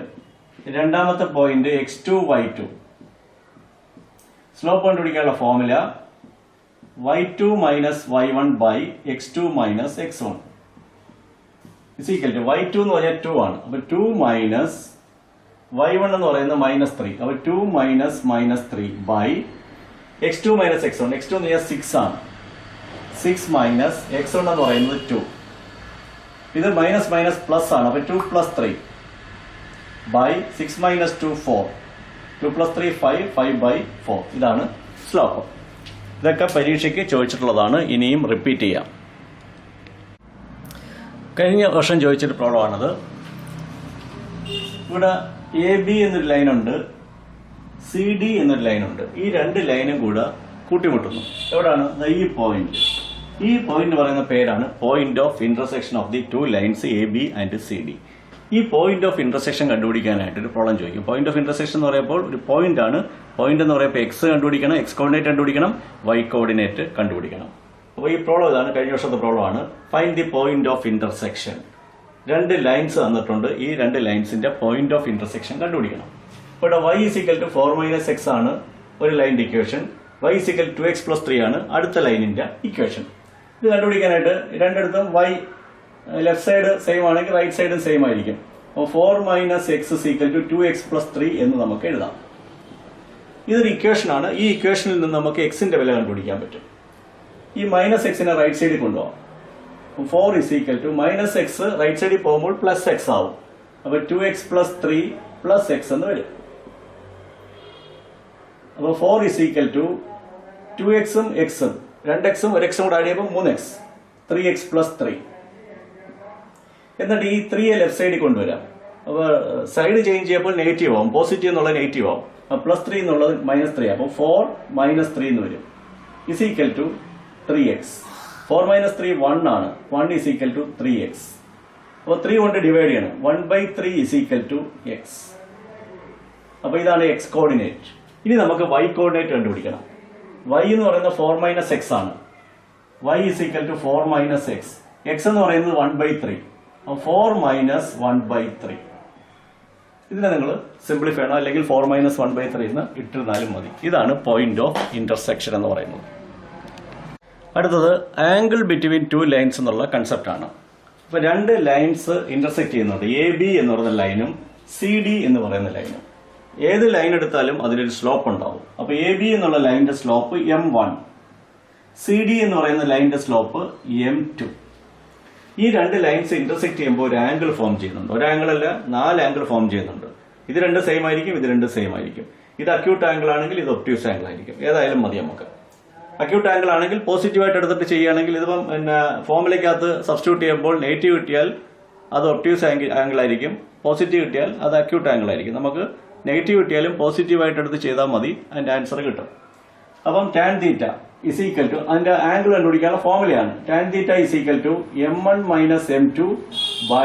രണ്ടാമത്തെ പോയിന്റ് x2 y2. സ്ലോപ്പ് കണ്ടുപിടിക്കാനുള്ള formula y2 minus y1 by x2 minus x1. Is equal to y2 എന്ന് പറഞ്ഞാൽ 2 ആണ്. അപ്പൊ 2 മൈനസ് y1 എന്ന് പറയുന്നത് -3. അപ്പൊ 2 minus -3 by x2 minus x1. x2 എന്ന് പറഞ്ഞാൽ 6 ആണ്. 6 മൈനസ് x1 എന്ന് പറയുന്നത് 2. ഇത് മൈനസ് മൈനസ് പ്ലസ് ആണ്. അപ്പൊ 2 plus 3 by 6 minus 2 4. 2 plus 3 5. 5 by 4. ഇതാണ് സ്ലോപ്പ്. ഇതൊക്കെ പരീക്ഷയ്ക്ക് ചോദിച്ചിട്ടുള്ളതാണ്. ഇനിയും റിപ്പീറ്റ് ചെയ്യാം. കഴിഞ്ഞ വർഷം ചോദിച്ചൊരു പ്രോബ്ലമാണത്. ഇവിടെ AB എന്നൊരു ലൈനുണ്ട്, CD എന്നൊരു ലൈനുണ്ട്. ഈ രണ്ട് ലൈനും കൂടെ കൂട്ടിമുട്ടുന്നു. എവിടെയാണ്? ഈ പോയിന്റ്. ഈ പോയിന്റ് പറയുന്ന പേരാണ് point of intersection of the two lines AB and CD. ഈ പോയിന്റ് ഓഫ് ഇന്റർസെക്ഷൻ കണ്ടുപിടിക്കാനായിട്ട് ഒരു പ്രോബ്ലം ചോദിക്കും. പോയിന്റ് ഓഫ് ഇന്റർസെക്ഷൻ എന്ന് പറയുമ്പോൾ ഒരു പോയിന്റ് ആണ്. പോയിന്റ് എന്ന് പറയുമ്പോൾ എക്സ് കണ്ടുപിടിക്കണം, എക്സ് കോർഡിനേറ്റ് കണ്ടുപിടിക്കണം, വൈ കോർഡിനേറ്റ് കണ്ടുപിടിക്കണം. അപ്പോൾ ഈ പ്രോബ്ലം ഇതാണ്, കഴിഞ്ഞ വർഷത്തെ പ്രോബ്ലം ആണ്. Find the point of intersection. രണ്ട് ലൈൻസ് തന്നിട്ടുണ്ട്. ഈ രണ്ട് ലൈൻസിന്റെ പോയിന്റ് ഓഫ് ഇന്റർസെക്ഷൻ കണ്ടുപിടിക്കണം. ഇവിടെ y = 4 - x ആണ് ഒരു ലൈനിന്റെ ഇക്വേഷൻ. y = 2x + 3 ആണ് അടുത്ത ലൈനിന്റെ ഇക്വേഷൻ. ഇത് കണ്ടുപിടിക്കാനായിട്ട് രണ്ടിടത്തും y ലെഫ്റ്റ് സൈഡ് സെയിം ആണെങ്കിൽ റൈറ്റ് സൈഡും സെയിം ആയിരിക്കും. അപ്പോൾ 4 - x = 2x + 3 എന്ന് നമുക്ക് എഴുതാം. ഇതൊരു ഇക്വേഷൻ ആണ്. ഈ ഇക്വേഷനിൽ നിന്ന് നമുക്ക് എക്സിന്റെ വില കണ്ടുപിടിക്കാൻ പറ്റും. ഈ -x റൈറ്റ് സൈഡിൽ കൊണ്ടുപോകാം. 4 - x റൈറ്റ് സൈഡിൽ പോകുമ്പോൾ +x ആവും. അപ്പൊ 2x + 3 + x എന്ന് വരും. അപ്പോൾ 4 = 2x-ഉം x-ഉം 2x-ഉം 1x-ഉം കൂടെ ആഡ് ചെയ്യുമ്പോൾ 3x, 3x + 3. എന്നിട്ട് ഈ 3 ലെഫ്റ്റ് സൈഡിൽ കൊണ്ടുവരാം. അപ്പോൾ സൈഡ് ചേഞ്ച് ചെയ്യുമ്പോൾ നെഗറ്റീവ് ആവും. പോസിറ്റീവ് എന്നുള്ളത് നെഗറ്റീവ് ആവും. +3 എന്നുള്ളത് -3 ആവും. അപ്പോൾ 4 - 3 എന്ന് വരും. = 3x. 4 - 3 1 ആണ്. 1 = 3x. അപ്പോൾ 3 കൊണ്ട് ഡിവൈഡ് ചെയ്യണം. 1/3 = x. അപ്പോൾ ഇതാണ് x കോർഡിനേറ്റ്. ഇനി നമുക്ക് y കോർഡിനേറ്റ് കണ്ടുപിടിക്കണം. y എന്ന് പറയുന്നത് 4 - x ആണ്. y = 4 - x. x എന്ന് പറയുന്നത് 1/3. 4 - 1/3. ഇതിനെ നിങ്ങൾ സിംപ്ലിഫൈ ചെയ്യണം, അല്ലെങ്കിൽ 4 - 1/3 എന്ന് ഇട്ടിരുന്നാലും മതി. ഇതാണ് പോയിന്റ് ഓഫ് ഇന്റർസെക്ഷൻ എന്ന് പറയുന്നത്. അടുത്തത് ആംഗിൾ ബിറ്റ്വീൻ ടു ലൈൻസ് എന്നുള്ള കൺസെപ്റ്റ് ആണ്. അപ്പൊ രണ്ട് ലൈൻസ് ഇന്റർസെക്ട് ചെയ്യുന്നുണ്ട്. AB എന്ന് പറയുന്ന ലൈനും CD എന്ന് പറയുന്ന ലൈനും. ഏത് ലൈൻ എടുത്താലും അതിലൊരു സ്ലോപ്പ് ഉണ്ടാവും. അപ്പൊ AB എന്നുള്ള ലൈനിന്റെ സ്ലോപ്പ് m1, CD എന്ന് പറയുന്ന ലൈനിന്റെ സ്ലോപ്പ് m2. ഈ രണ്ട് ലൈൻസ് ഇന്റർസെക്ട് ചെയ്യുമ്പോൾ ഒരു ആംഗിൾ ഫോം ചെയ്യുന്നുണ്ട്. ഒരു ആംഗിൾ അല്ല, 4 ആംഗിൾ ഫോം ചെയ്യുന്നുണ്ട്. ഇത് രണ്ട് സെയിം ആയിരിക്കും, ഇത് രണ്ട് സെയിം ആയിരിക്കും. ഇത് അക്യൂട്ട് ആംഗിൾ ആണെങ്കിൽ ഇത് ഒബ്റ്റ്യൂസ് ആംഗിൾ ആയിരിക്കും. ഏതായാലും മതി നമുക്ക്. അക്യൂട്ട് ആംഗിൾ ആണെങ്കിൽ പോസിറ്റീവായിട്ട് എടുത്തിട്ട് ചെയ്യുകയാണെങ്കിൽ ഇതിപ്പം ഫോമിലേക്കകത്ത് സബ്സ്റ്റിറ്റ്യൂട്ട് ചെയ്യുമ്പോൾ നെഗറ്റീവ് കിട്ടിയാൽ അത് ഒബ്റ്റ്യൂസ് ആംഗിൾ ആയിരിക്കും, പോസിറ്റീവ് കിട്ടിയാൽ അത് അക്യൂട്ട് ആംഗിൾ ആയിരിക്കും. നമുക്ക് നെഗറ്റീവ് കിട്ടിയാലും പോസിറ്റീവായിട്ട് എടുത്ത് ചെയ്താൽ മതി, അതിന്റെ ആൻസർ കിട്ടും. അപ്പം tan θ = അതിന്റെ ആംഗിൾ കണ്ടുപിടിക്കാനുള്ള ഫോർമുലയാണ്. tan θ = m1 - m2 /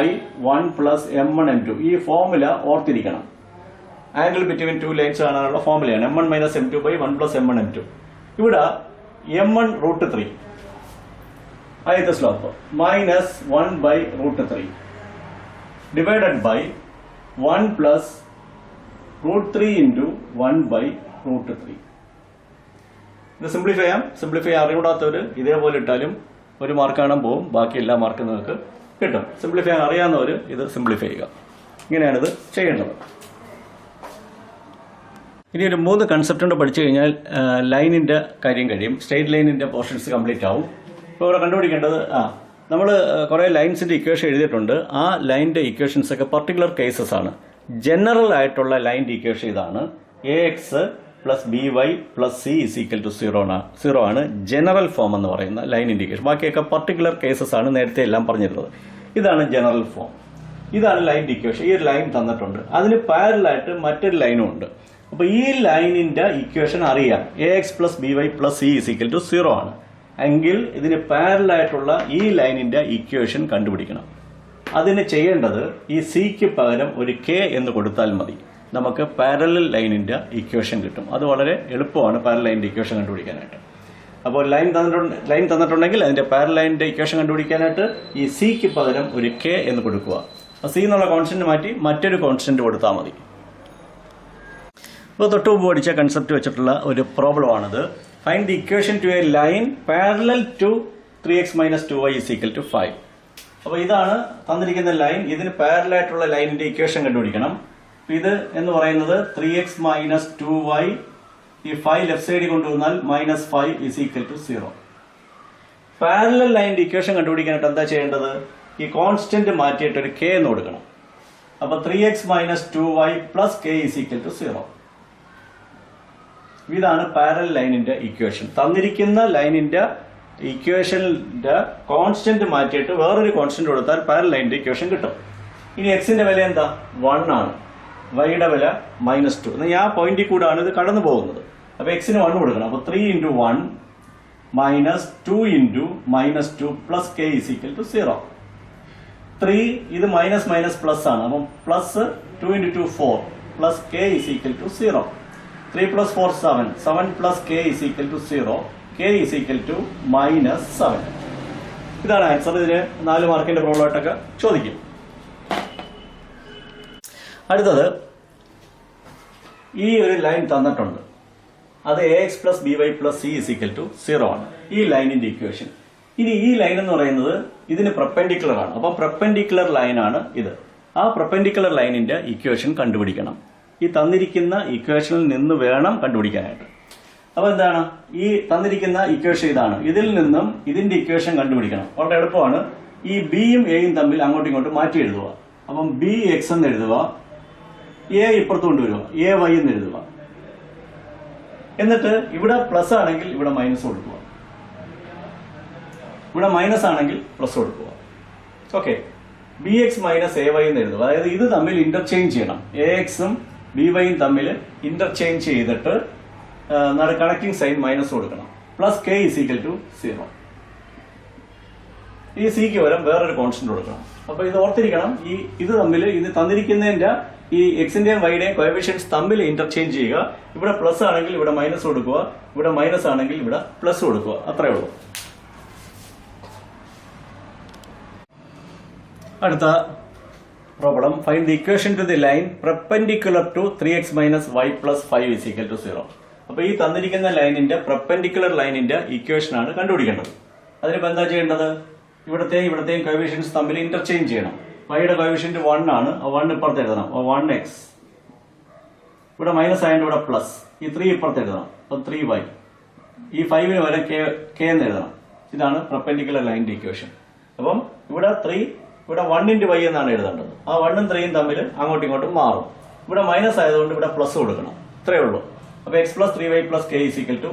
1 + m1 m2. ഈ ഫോർമുല ഓർത്തിരിക്കണം. ആംഗിൾ ബിറ്റ്വീൻ ടു ലൈൻസ് കാണാനുള്ള ഫോർമുലയാണ് m1 - m2 / 1 + m1 m2. ഇവിടെ m1 √3 ആദ്യത്തെ സ്ലോപ്പ് -1/√3 ഡിവൈഡഡ് ബൈ 1 + √3 × 1/√3. ഇത് സിംപ്ലിഫൈ ചെയ്യാം. സിംപ്ലിഫൈ അറിയാത്തവര് ഇതേപോലെ ഇട്ടാലും ഒരു മാർക്ക് കാണാൻ പോകും, ബാക്കി എല്ലാ മാർക്കും നിങ്ങൾക്ക് കിട്ടും. സിംപ്ലിഫൈ അറിയാവുന്നവർ ഇത് സിംപ്ലിഫൈ ചെയ്യുക. ഇങ്ങനെയാണിത് ചെയ്യേണ്ടത്. ഇനി ഒരു 3 കൺസെപ്റ്റ് കൊണ്ട് പഠിച്ചു കഴിഞ്ഞാൽ ലൈനിന്റെ കാര്യം കഴിയും. സ്ട്രെയിറ്റ് ലൈനിന്റെ പോർഷൻസ് കംപ്ലീറ്റ് ആവും. ഇപ്പോൾ ഇവിടെ കണ്ടുപിടിക്കേണ്ടത് നമ്മൾ കുറേ ലൈൻസിന്റെ ഇക്വേഷൻ എഴുതിയിട്ടുണ്ട്. ആ ലൈനിന്റെ ഇക്വേഷൻസ് ഒക്കെ പർട്ടിക്കുലർ കേസസ് ആണ്. ജനറൽ ആയിട്ടുള്ള ലൈനിന്റെ ഇക്വേഷൻ ഇതാണ്. AX + BY + C = 0 ആണ് ജനറൽ ഫോം എന്ന് പറയുന്ന ലൈൻ ഇൻഡിക്കേഷൻ. ബാക്കിയൊക്കെ പർട്ടിക്കുലർ കേസസ് ആണ്, നേരത്തെ എല്ലാം പറഞ്ഞിരുന്നത്. ഇതാണ് ജനറൽ ഫോം. ഇതാണ് ലൈൻ ഇക്വേഷൻ. ഈ ഒരു ലൈൻ തന്നിട്ടുണ്ട്, അതിന് പാരലായിട്ട് മറ്റൊരു ലൈനും ഉണ്ട്. അപ്പൊ ഈ ലൈനിന്റെ ഇക്വേഷൻ അറിയാം. AX + BY + C = 0 ആണ് എങ്കിൽ ഇതിന് പാരലായിട്ടുള്ള ഈ ലൈനിന്റെ ഇക്വേഷൻ കണ്ടുപിടിക്കണം. അതിന് ചെയ്യേണ്ടത് ഈ സിക്ക് പകരം ഒരു K എന്ന് കൊടുത്താൽ മതി. നമുക്ക് പാരലൽ ലൈനിന്റെ ഇക്വേഷൻ കിട്ടും. അത് വളരെ എളുപ്പമാണ് പാരലൽ ലൈനിന്റെ ഇക്വേഷൻ കണ്ടുപിടിക്കാനായിട്ട്. അപ്പോൾ ലൈൻ തന്നിട്ടുണ്ടെങ്കിൽ അതിന്റെ പാരലൽ ലൈനിന്റെ ഇക്വേഷൻ കണ്ടുപിടിക്കാനായിട്ട് ഈ സിക്ക് പകരം ഒരു K എന്ന് കൊടുക്കുക. സി എന്നുള്ള കോൺസ്റ്റന്റ് മാറ്റി മറ്റൊരു കോൺസ്റ്റന്റ് കൊടുത്താൽ മതി. ഇപ്പോൾ തൊട്ട് മുമ്പ് പഠിച്ച കൺസെപ്റ്റ് വെച്ചിട്ടുള്ള ഒരു പ്രോബ്ലം ആണിത്. Find the equation to a line parallel to 3x - 2y = 5. അപ്പോൾ ഇതാണ് തന്നിരിക്കുന്ന ലൈൻ. ഇതിന് പാരലൽ ആയിട്ടുള്ള ലൈനിന്റെ ഇക്വേഷൻ കണ്ടുപിടിക്കണം. ഇത് എന്ന് പറയുന്നത് 3x മൈനസ് 2y, ഈ 5 ലെഫ്റ്റ് സൈഡിൽ കൊണ്ടുവന്നാൽ -5 ഇസ് ഈക്വൽ ടു 0. പാരലൽ ലൈനിന്റെ ഇക്വേഷൻ കണ്ടുപിടിക്കാനായിട്ട് എന്താ ചെയ്യേണ്ടത്? ഈ കോൺസ്റ്റന്റ് മാറ്റിയിട്ട് ഒരു k എന്ന് കൊടുക്കണം. അപ്പൊ 3x minus 2y plus k is equal to 0. ഇതാണ് പാരലൽ ലൈനിന്റെ ഇക്വേഷൻ. തന്നിരിക്കുന്ന ലൈനിന്റെ ഇക്വേഷനിന്റെ കോൺസ്റ്റന്റ് മാറ്റിയിട്ട് വേറൊരു കോൺസ്റ്റന്റ് കൊടുത്താൽ പാരലൽ ലൈനിന്റെ ഇക്വേഷൻ കിട്ടും. ഇനി എക്സിന്റെ വില എന്താ? 1 ആണ്. വൈയുടെ വില -2. എന്നാൽ ആ പോയിന്റിൽ കൂടാണ് ഇത് കടന്നു പോകുന്നത്. അപ്പൊ എക്സിന് 1 കൊടുക്കണം. അപ്പൊ 3 × 1 minus 2 × -2 plus k is equal to 0. 3 ഇത് മൈനസ് മൈനസ് പ്ലസ് ആണ്. അപ്പം plus 2 × 2 4 plus k is equal to 0. 3 + 4 7. 7 plus k is equal to 0. k is equal to -7. ഇതാണ് ആൻസർ. ഇതിന് 4 മാർക്കിന്റെ പ്രോബ്ലം ആയിട്ടൊക്കെ ചോദിക്കും. അടുത്തത്, ഈ ഒരു ലൈൻ തന്നിട്ടുണ്ട്. അത് ax + by + c is equal to 0 ആണ്. ഈ ലൈനിന്റെ ഇക്വേഷൻ. ഇനി ഈ ലൈൻ എന്ന് പറയുന്നത് ഇതിന് പെർപെൻഡിക്കുലർ ആണ്. അപ്പം പെർപെൻഡിക്കുലർ ലൈനാണ് ഇത്. ആ പെർപെൻഡിക്കുലർ ലൈനിന്റെ ഇക്വേഷൻ കണ്ടുപിടിക്കണം. ഈ തന്നിരിക്കുന്ന ഇക്വേഷനിൽ നിന്ന് വേണം കണ്ടുപിടിക്കാനായിട്ട്. അപ്പൊ എന്താണ് ഈ തന്നിരിക്കുന്ന ഇക്വേഷൻ? ഇതാണ്. ഇതിൽ നിന്നും ഇതിന്റെ ഇക്വേഷൻ കണ്ടുപിടിക്കണം. വളരെ എളുപ്പമാണ്. ഈ ബിയും എയും തമ്മിൽ അങ്ങോട്ടും ഇങ്ങോട്ടും മാറ്റി എഴുതുക. അപ്പം bx എന്ന് എഴുതുക, a ഇപ്പുറത്ത് കൊണ്ടുവരിക, ay എന്ന് എഴുതുക. എന്നിട്ട് ഇവിടെ പ്ലസ് ആണെങ്കിൽ ഇവിടെ മൈനസ് കൊടുക്കുക, ഇവിടെ മൈനസ് ആണെങ്കിൽ പ്ലസ് കൊടുക്കുക. ഓക്കെ, bx മൈനസ് ay എന്ന് എഴുതുക. അതായത് ഇത് തമ്മിൽ ഇന്റർചേഞ്ച് ചെയ്യണം. axും byയും തമ്മിൽ ഇന്റർചേഞ്ച് ചെയ്തിട്ട് കണക്റ്റിംഗ് സൈൻ മൈനസ് കൊടുക്കണം. Plus k is equal to 0. ഈ സിക്ക് പകരം വേറൊരു കോൺസ്റ്റന്റ് കൊടുക്കണം. അപ്പൊ ഇത് ഓർത്തിരിക്കണം. ഇത് തമ്മിൽ ഇത് തന്നിരിക്കുന്നതിന്റെ ഈ എക്സിന്റെയും വൈയുടെയും കോഎഫിഷ്യന്റ്സ് തമ്മിൽ ഇന്റർചേഞ്ച് ചെയ്യുക. ഇവിടെ പ്ലസ് ആണെങ്കിൽ ഇവിടെ മൈനസ് കൊടുക്കുക, ഇവിടെ മൈനസ് ആണെങ്കിൽ ഇവിടെ പ്ലസ് കൊടുക്കുക. അത്രേ ഉള്ളൂ. അടുത്ത problem, find the equation to the line perpendicular to 3x minus y plus 5 is equal to 0. അപ്പൊ ഈ തന്നിരിക്കുന്ന ലൈനിന്റെ പെർപെൻഡിക്കുലർ ലൈനിന്റെ ഇക്വേഷൻ ആണ് കണ്ടുപിടിക്കേണ്ടത്. അതിനിപ്പോ എന്താ ചെയ്യേണ്ടത്? ഇവിടത്തെയും കോഎഫിഷ്യന്റ്സ് തമ്മിൽ ഇന്റർചേഞ്ച് ചെയ്യണം. വൈയുടെ കോഎഫിഷ്യന്റ് 1 ആണ്. 1 ഇപ്പുറത്ത് എഴുതണം. 1x. ഇവിടെ മൈനസ് ആയതുകൊണ്ട് ഇവിടെ പ്ലസ്. ഈ 3 ഇപ്പുറത്ത് എഴുതണം. 3y. ഈ 5ന് വരെ k എന്ന് എഴുതണം. ഇതാണ് പെർപെൻഡിക്കുലർ ലൈനിന്റെ ഇക്വേഷൻ. അപ്പം ഇവിടെ 3, ഇവിടെ 1 × y എന്നാണ് എഴുതേണ്ടത്. ആ 1ഉം 3യും തമ്മിൽ അങ്ങോട്ടും ഇങ്ങോട്ടും മാറും. ഇവിടെ മൈനസ് ആയതുകൊണ്ട് ഇവിടെ പ്ലസ് കൊടുക്കണം. ഇത്രയേ ഉള്ളൂ. അപ്പൊ x + 3y + k is equal to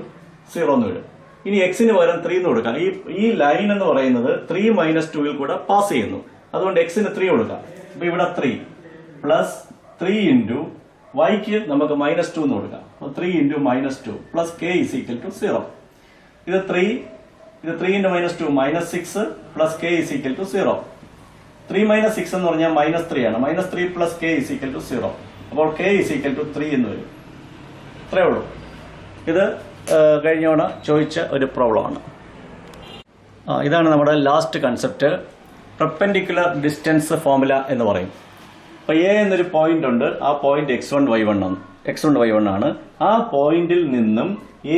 0 എന്ന് വരും. ഇനി എക്സിന് പകരം 3 എന്ന് കൊടുക്കാം. ഈ ലൈൻ എന്ന് പറയുന്നത് 3 - 2ൽ കൂടെ പാസ് ചെയ്യുന്നു. അതുകൊണ്ട് എക്സിന് 3 കൊടുക്കാം. അപ്പൊ ഇവിടെ 3 പ്ലസ് 3 × വൈക്ക് നമുക്ക് -2 എന്ന് കൊടുക്കാം. 3 × -2 plus k is equal to 0. ഇത് 3 × -2 -6 plus k is equal to 0. 3 - 6 എന്ന് പറഞ്ഞാൽ -3 ആണ്. -3 plus k is equal to 0. അപ്പോൾ k ഇസ് ഈക്വൽ ടു 3 എന്ന് വരും. ഇത്രേ ഉള്ളൂ. ഇത് കഴിഞ്ഞ തവണ ചോദിച്ച ഒരു പ്രോബ്ലമാണ്. ഇതാണ് നമ്മുടെ last concept, perpendicular distance formula എന്ന് പറയും. അപ്പോൾ എ എന്നൊരു പോയിന്റ് ഉണ്ട്. ആ പോയിന്റ് x1 y1 ആണ്. ആ പോയിന്റിൽ നിന്നും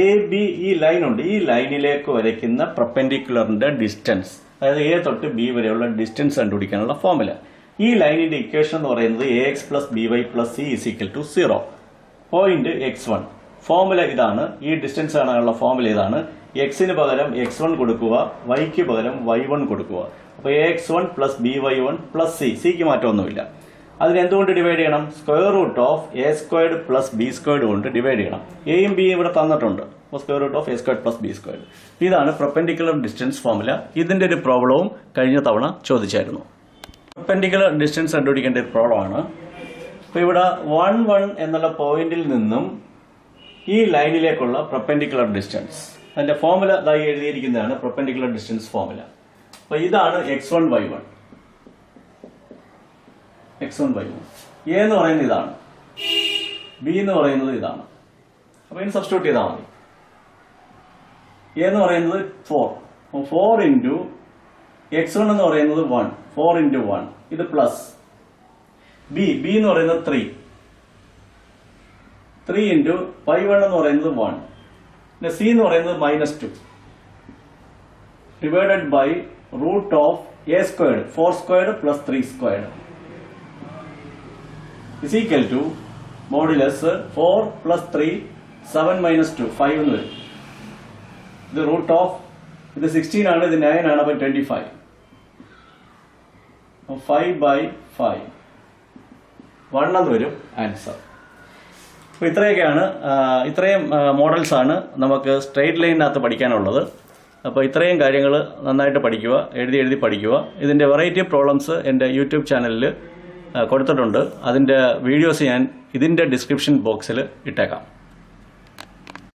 എ ബി ഈ ലൈൻ ഉണ്ട്. ഈ ലൈനിലേക്ക് വരയ്ക്കുന്ന പെർപെൻഡിക്കുലറിന്റെ ഡിസ്റ്റൻസ്, അതായത് എ തൊട്ട് ബി വരെയുള്ള ഡിസ്റ്റൻസ് കണ്ടുപിടിക്കാനുള്ള ഫോർമുല. ഈ ലൈനിന്റെ ഇക്വേഷൻ എന്ന് പറയുന്നത് ax + by + c is equal to 0. Point x1. Formula ഇതാണ്. ഈ ഡിസ്റ്റൻസ് കാണാനുള്ള ഫോർമുല ഇതാണ്. എക്സിന് പകരം x1 കൊടുക്കുക, വൈക്ക് പകരം y1 കൊടുക്കുക. അപ്പൊ ax1 + by1 + c. സിക്ക് മാറ്റമൊന്നുമില്ല. അതിന് എന്തുകൊണ്ട് ഡിവൈഡ് ചെയ്യണം? √(a² + b² കൊണ്ട് ഡിവൈഡ് ചെയ്യണം. എയും ബിയും ഇവിടെ തന്നിട്ടുണ്ട്. √(a² + b². ഇതാണ് പെർപെൻഡിക്കുലർ ഡിസ്റ്റൻസ് ഫോർമുല. ഇതിന്റെ ഒരു പ്രോബ്ലവും കഴിഞ്ഞ തവണ ചോദിച്ചായിരുന്നു. പെർപെൻഡിക്കുലർ ഡിസ്റ്റൻസ് കണ്ടുപിടിക്കേണ്ട ഒരു പ്രോബ്ലമാണ്. അപ്പൊ ഇവിടെ 1 1 എന്നുള്ള പോയിന്റിൽ നിന്നും ഈ ലൈനിലേക്കുള്ള പെർപെൻഡിക്കുലർ ഡിസ്റ്റൻസ്, അതിന്റെ ഫോർമുല ഇതായി എഴുതിയിരിക്കുന്നതാണ് പെർപെൻഡിക്കുലർ ഡിസ്റ്റൻസ് ഫോർമുല. അപ്പൊ ഇതാണ് x1 y1. എ എന്ന് പറയുന്നത് ഇതാണ്, ബി എന്ന് പറയുന്നത് ഇതാണ്. അപ്പൊ ഇതിന് സബ്സ്റ്റിറ്റ്യൂട്ട് ചെയ്താൽ മതി. എ എന്ന് പറയുന്നത് 4. 4 × x1 എന്ന് പറയുന്നത് 1. 4 × 1 ഇത് പ്ലസ്. ബി എന്ന് പറയുന്നത് 3 × y1 എന്ന് പറയുന്നത് 1. പിന്നെ സി എന്ന് പറയുന്നത് -2 divided by √(a² a squared 4 squared plus 3 squared is equal to modulus 4 plus 3 7 minus 2 5 എന്ന് വരും. ഇത് റൂട്ട് ഓഫ് ഇത് 16 ആണ്, ഇത് 9 ആണ്, അപ്പോൾ 25 5/5 1 എന്ന് വരും ആൻസർ. അപ്പോൾ ഇത്രയും മോഡൽസ് ആണ് നമുക്ക് സ്ട്രെയിറ്റ് ലൈനിനകത്ത് പഠിക്കാനുള്ളത്. അപ്പോൾ ഇത്രയും കാര്യങ്ങൾ നന്നായിട്ട് പഠിക്കുക, എഴുതി പഠിക്കുക. ഇതിൻ്റെ വെറൈറ്റി പ്രോബ്ലംസ് എൻ്റെ യൂട്യൂബ് ചാനലിൽ കൊടുത്തിട്ടുണ്ട്. അതിൻ്റെ വീഡിയോസ് ഞാൻ ഇതിൻ്റെ ഡിസ്ക്രിപ്ഷൻ ബോക്സിൽ ഇട്ടേക്കാം.